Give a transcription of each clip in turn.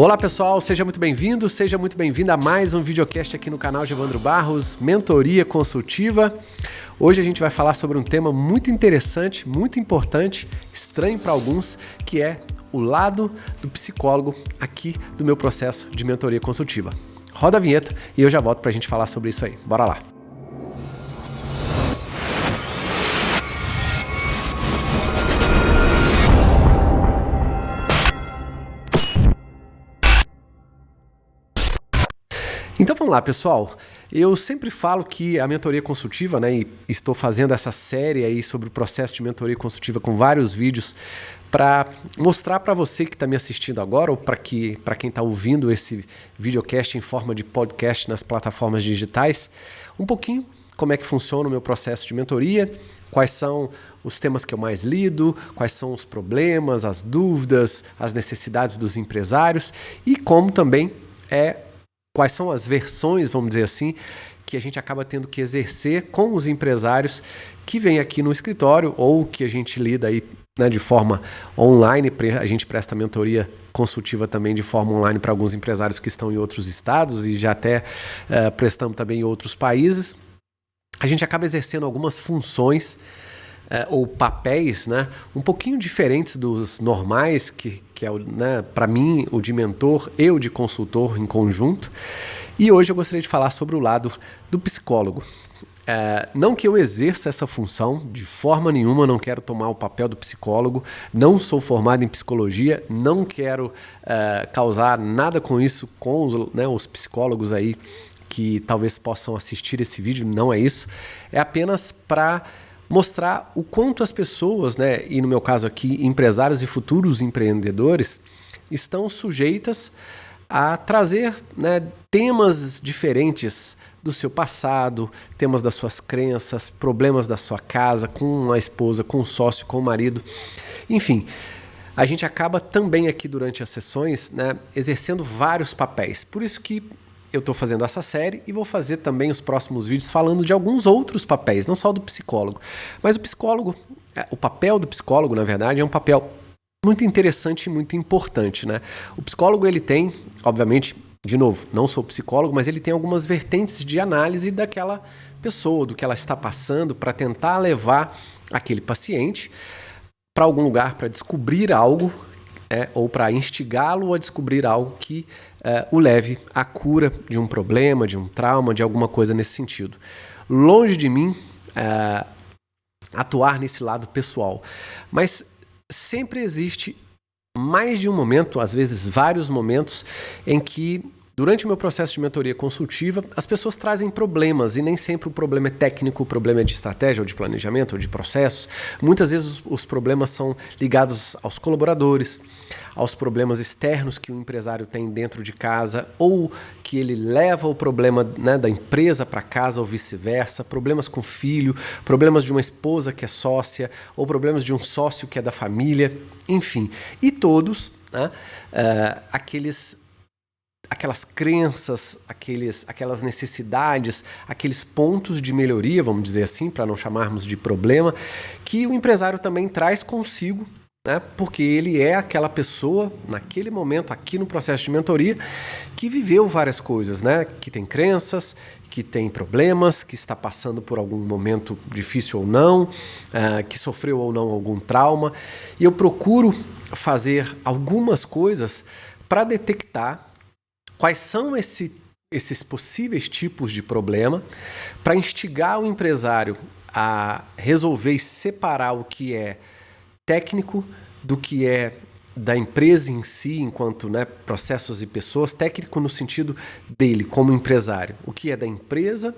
Olá pessoal, seja muito bem-vindo, seja muito bem-vinda a mais um videocast aqui no canal de Evandro Barros, Mentoria Consultiva. Hoje a gente vai falar sobre um tema muito interessante, muito importante, estranho para alguns, que é o lado do psicólogo aqui do meu processo de mentoria consultiva. Roda a vinheta e eu já volto para a gente falar sobre isso aí. Bora lá! Então vamos lá, pessoal. Eu sempre falo que a mentoria consultiva, e estou fazendo essa série aí sobre o processo de mentoria consultiva com vários vídeos para mostrar para você que está me assistindo agora ou para quem está ouvindo esse videocast em forma de podcast nas plataformas digitais, um pouquinho como é que funciona o meu processo de mentoria, quais são os temas que eu mais lido, quais são os problemas, as dúvidas, as necessidades dos empresários e como também quais são as versões, vamos dizer assim, que a gente acaba tendo que exercer com os empresários que vêm aqui no escritório ou que a gente lida aí, de forma online. A gente presta mentoria consultiva também de forma online para alguns empresários que estão em outros estados e já até prestamos também em outros países. A gente acaba exercendo algumas funções ou papéis, um pouquinho diferentes dos normais, que é, para mim, o de mentor e o de consultor em conjunto. E hoje eu gostaria de falar sobre o lado do psicólogo. Não que eu exerça essa função, de forma nenhuma, não quero tomar o papel do psicólogo, não sou formado em psicologia, não quero causar nada com isso com os psicólogos aí que talvez possam assistir esse vídeo, não é isso. É apenas para mostrar o quanto as pessoas, e no meu caso aqui, empresários e futuros empreendedores, estão sujeitas a trazer temas diferentes do seu passado, temas das suas crenças, problemas da sua casa, com a esposa, com o sócio, com o marido, enfim. A gente acaba também aqui durante as sessões exercendo vários papéis. Por isso que eu estou fazendo essa série e vou fazer também os próximos vídeos falando de alguns outros papéis, não só do psicólogo. Mas o papel do psicólogo, na verdade, é um papel muito interessante e muito importante. O psicólogo, ele tem, obviamente, de novo, não sou psicólogo, mas ele tem algumas vertentes de análise daquela pessoa, do que ela está passando, para tentar levar aquele paciente para algum lugar, para descobrir algo, ou para instigá-lo a descobrir algo que o leve à cura de um problema, de um trauma, de alguma coisa nesse sentido. Longe de mim atuar nesse lado pessoal, mas sempre existe mais de um momento, às vezes vários momentos, em que durante o meu processo de mentoria consultiva, as pessoas trazem problemas e nem sempre o problema é técnico, o problema é de estratégia ou de planejamento ou de processo. Muitas vezes os problemas são ligados aos colaboradores, aos problemas externos que o empresário tem dentro de casa ou que ele leva o problema da empresa para casa ou vice-versa, problemas com o filho, problemas de uma esposa que é sócia ou problemas de um sócio que é da família, enfim. E todos aquelas crenças, aquelas necessidades, aqueles pontos de melhoria, vamos dizer assim, para não chamarmos de problema, que o empresário também traz consigo, porque ele é aquela pessoa, naquele momento, aqui no processo de mentoria, que viveu várias coisas, que tem crenças, que tem problemas, que está passando por algum momento difícil ou não, que sofreu ou não algum trauma. E eu procuro fazer algumas coisas para detectar quais são esses possíveis tipos de problema, para instigar o empresário a resolver e separar o que é técnico do que é da empresa em si, enquanto processos e pessoas, técnico no sentido dele como empresário, o que é da empresa,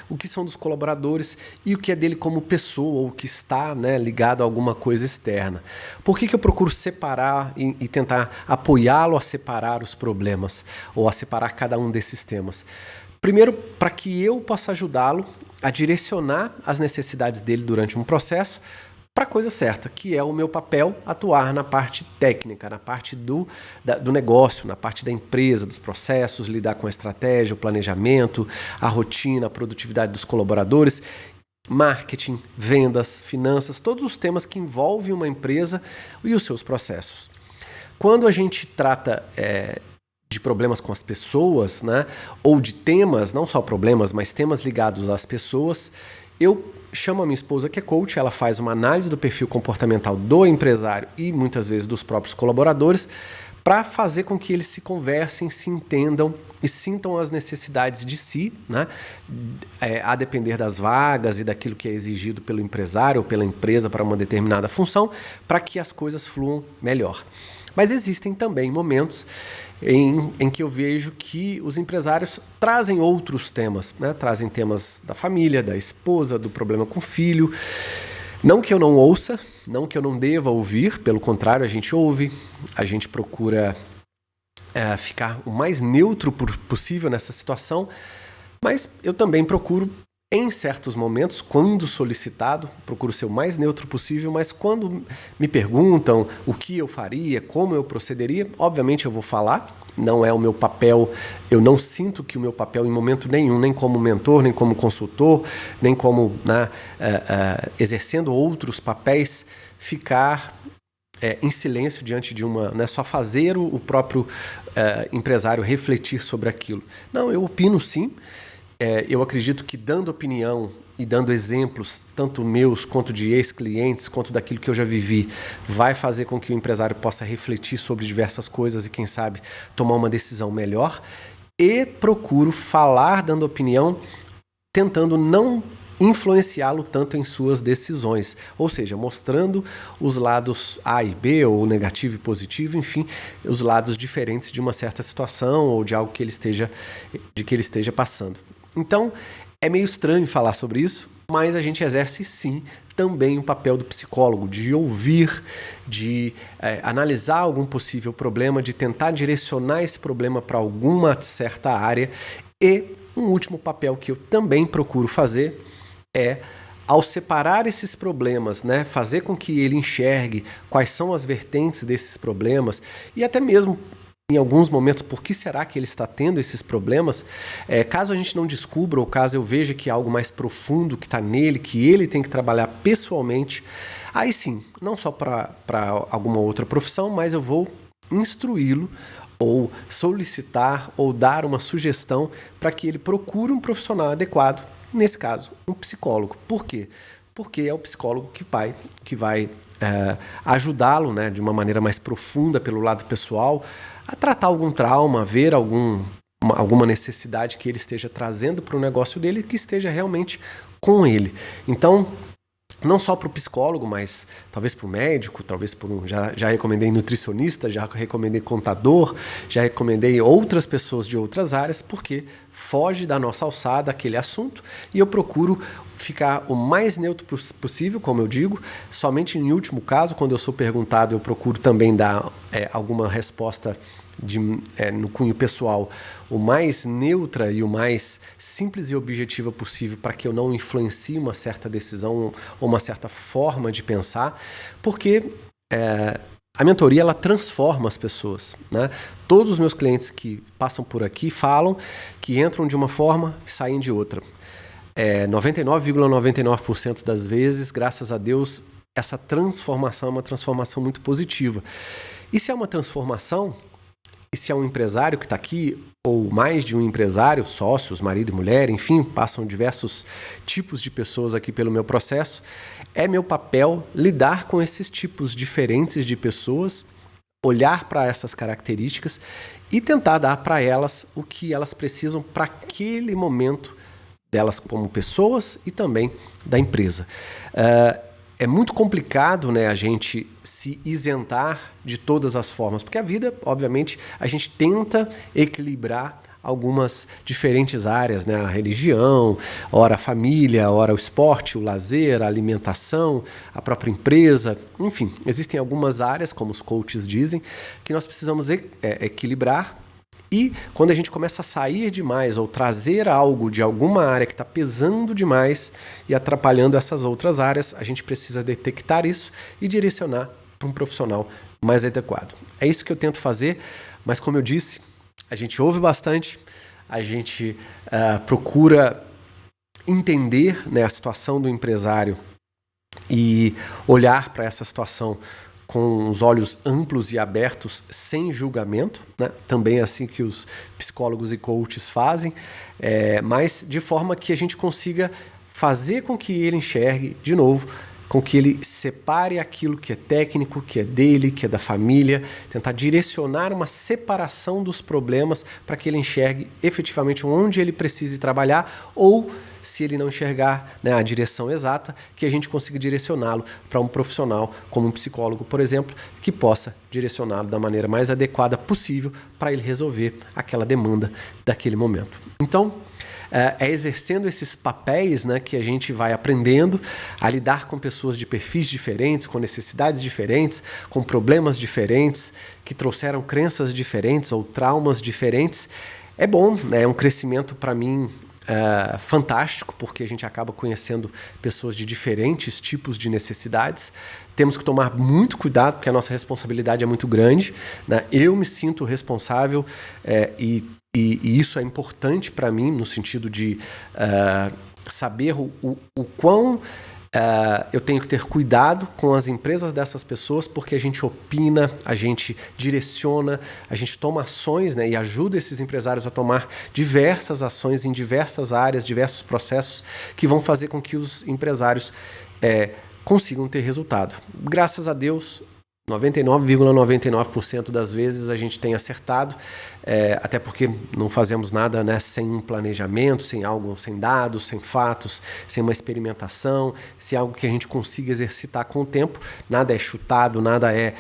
o que são dos colaboradores e o que é dele como pessoa ou que está ligado a alguma coisa externa. Por que eu procuro separar e tentar apoiá-lo a separar os problemas ou a separar cada um desses temas? Primeiro, para que eu possa ajudá-lo a direcionar as necessidades dele durante um processo para a coisa certa, que é o meu papel atuar na parte técnica, na parte do negócio, na parte da empresa, dos processos, lidar com a estratégia, o planejamento, a rotina, a produtividade dos colaboradores, marketing, vendas, finanças, todos os temas que envolvem uma empresa e os seus processos. Quando a gente trata problemas com as pessoas, né? Ou de temas, não só problemas, mas temas ligados às pessoas, eu chamo a minha esposa, que é coach, ela faz uma análise do perfil comportamental do empresário e muitas vezes dos próprios colaboradores, para fazer com que eles se conversem, se entendam e sintam as necessidades de si, né? A depender das vagas e daquilo que é exigido pelo empresário ou pela empresa para uma determinada função, para que as coisas fluam melhor. Mas existem também momentos em que eu vejo que os empresários trazem outros temas, né? Trazem temas da família, da esposa, do problema com o filho. Não que eu não ouça, não que eu não deva ouvir, pelo contrário, a gente ouve, a gente procura ficar o mais neutro possível nessa situação, mas eu também procuro, em certos momentos, quando solicitado, procuro ser o mais neutro possível, mas quando me perguntam o que eu faria, como eu procederia, obviamente eu vou falar. Não é o meu papel, eu não sinto que o meu papel em momento nenhum, nem como mentor, nem como consultor, nem como exercendo outros papéis, ficar em silêncio diante de uma... Não é só fazer o próprio empresário refletir sobre aquilo. Não, eu opino sim. Eu acredito que dando opinião e dando exemplos, tanto meus quanto de ex-clientes, quanto daquilo que eu já vivi, vai fazer com que o empresário possa refletir sobre diversas coisas e, quem sabe, tomar uma decisão melhor. E procuro falar, dando opinião, tentando não influenciá-lo tanto em suas decisões, ou seja, mostrando os lados A e B, ou negativo e positivo, enfim, os lados diferentes de uma certa situação ou de algo que ele esteja passando. Então, é meio estranho falar sobre isso, mas a gente exerce sim também o papel do psicólogo, de ouvir, de analisar algum possível problema, de tentar direcionar esse problema para alguma certa área. E um último papel que eu também procuro fazer é, ao separar esses problemas, né, fazer com que ele enxergue quais são as vertentes desses problemas e até mesmo em alguns momentos, por que será que ele está tendo esses problemas? Caso a gente não descubra ou caso eu veja que há algo mais profundo que está nele, que ele tem que trabalhar pessoalmente, aí sim, não só para alguma outra profissão, mas eu vou instruí-lo ou solicitar ou dar uma sugestão para que ele procure um profissional adequado, nesse caso, um psicólogo. Por quê? Porque é o psicólogo que vai ajudá-lo, né, de uma maneira mais profunda pelo lado pessoal, a tratar algum trauma, ver alguma necessidade que ele esteja trazendo para o negócio dele que esteja realmente com ele. Então, não só para o psicólogo, mas talvez para o médico, talvez já recomendei nutricionista, já recomendei contador, já recomendei outras pessoas de outras áreas, porque foge da nossa alçada aquele assunto e eu procuro ficar o mais neutro possível, como eu digo. Somente em último caso, quando eu sou perguntado, eu procuro também dar alguma resposta no cunho pessoal, o mais neutra e o mais simples e objetiva possível, para que eu não influencie uma certa decisão ou uma certa forma de pensar, porque a mentoria ela transforma as pessoas, né? Todos os meus clientes que passam por aqui falam que entram de uma forma e saem de outra. 99,99% das vezes, graças a Deus, essa transformação é uma transformação muito positiva. E se é uma transformação, e se é um empresário que está aqui, ou mais de um empresário, sócios, marido e mulher, enfim, passam diversos tipos de pessoas aqui pelo meu processo, é meu papel lidar com esses tipos diferentes de pessoas, olhar para essas características e tentar dar para elas o que elas precisam para aquele momento delas como pessoas e também da empresa. É muito complicado, né, a gente se isentar de todas as formas, porque a vida, obviamente, a gente tenta equilibrar algumas diferentes áreas, né? A religião, ora a família, ora o esporte, o lazer, a alimentação, a própria empresa, enfim, existem algumas áreas, como os coaches dizem, que nós precisamos equilibrar. E quando a gente começa a sair demais ou trazer algo de alguma área que está pesando demais e atrapalhando essas outras áreas, a gente precisa detectar isso e direcionar para um profissional mais adequado. É isso que eu tento fazer, mas como eu disse, a gente ouve bastante, a gente procura entender, né, a situação do empresário e olhar para essa situação com os olhos amplos e abertos, sem julgamento, né? Também é assim que os psicólogos e coaches fazem, mas de forma que a gente consiga fazer com que ele enxergue, de novo, com que ele separe aquilo que é técnico, que é dele, que é da família, tentar direcionar uma separação dos problemas para que ele enxergue efetivamente onde ele precise trabalhar, ou, se ele não enxergar, né, a direção exata, que a gente consiga direcioná-lo para um profissional, como um psicólogo, por exemplo, que possa direcioná-lo da maneira mais adequada possível para ele resolver aquela demanda daquele momento. Então, é exercendo esses papéis, né, que a gente vai aprendendo a lidar com pessoas de perfis diferentes, com necessidades diferentes, com problemas diferentes, que trouxeram crenças diferentes ou traumas diferentes. É bom, né? É um crescimento para mim fantástico, porque a gente acaba conhecendo pessoas de diferentes tipos de necessidades. Temos que tomar muito cuidado, porque a nossa responsabilidade é muito grande, né? Eu me sinto responsável e isso é importante para mim, no sentido de saber o quão eu tenho que ter cuidado com as empresas dessas pessoas, porque a gente opina, a gente direciona, a gente toma ações, né, e ajuda esses empresários a tomar diversas ações em diversas áreas, diversos processos que vão fazer com que os empresários consigam ter resultado. Graças a Deus, 99,99% das vezes a gente tem acertado, até porque não fazemos nada, né, sem um planejamento, sem algo, sem dados, sem fatos, sem uma experimentação, sem algo que a gente consiga exercitar com o tempo. Nada é chutado, nada é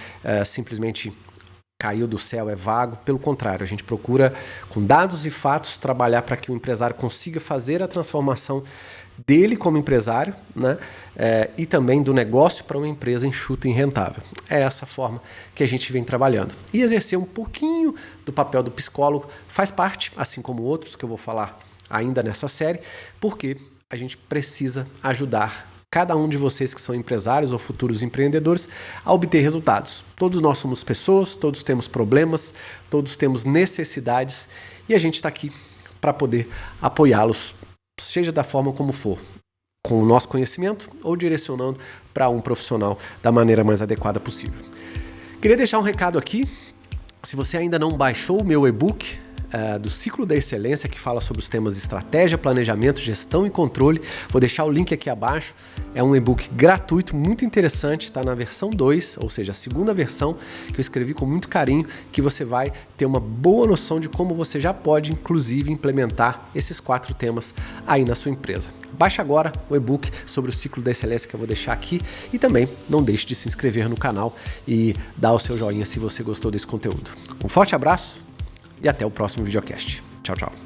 simplesmente caiu do céu, é vago. Pelo contrário, a gente procura, com dados e fatos, trabalhar para que o empresário consiga fazer a transformação dele como empresário, né? E também do negócio para uma empresa enxuta e rentável. É essa forma que a gente vem trabalhando. E exercer um pouquinho do papel do psicólogo faz parte, assim como outros que eu vou falar ainda nessa série, porque a gente precisa ajudar cada um de vocês que são empresários ou futuros empreendedores a obter resultados. Todos nós somos pessoas, todos temos problemas, todos temos necessidades, e a gente está aqui para poder apoiá-los, seja da forma como for, com o nosso conhecimento ou direcionando para um profissional da maneira mais adequada possível. Queria deixar um recado aqui. Se você ainda não baixou o meu e-book do Ciclo da Excelência, que fala sobre os temas estratégia, planejamento, gestão e controle, vou deixar o link aqui abaixo. É um e-book gratuito, muito interessante, está na versão 2, ou seja, a segunda versão, que eu escrevi com muito carinho, que você vai ter uma boa noção de como você já pode, inclusive, implementar esses 4 temas aí na sua empresa. Baixe agora o e-book sobre o Ciclo da Excelência que eu vou deixar aqui, e também não deixe de se inscrever no canal e dar o seu joinha se você gostou desse conteúdo. Um forte abraço e até o próximo videocast. Tchau, tchau.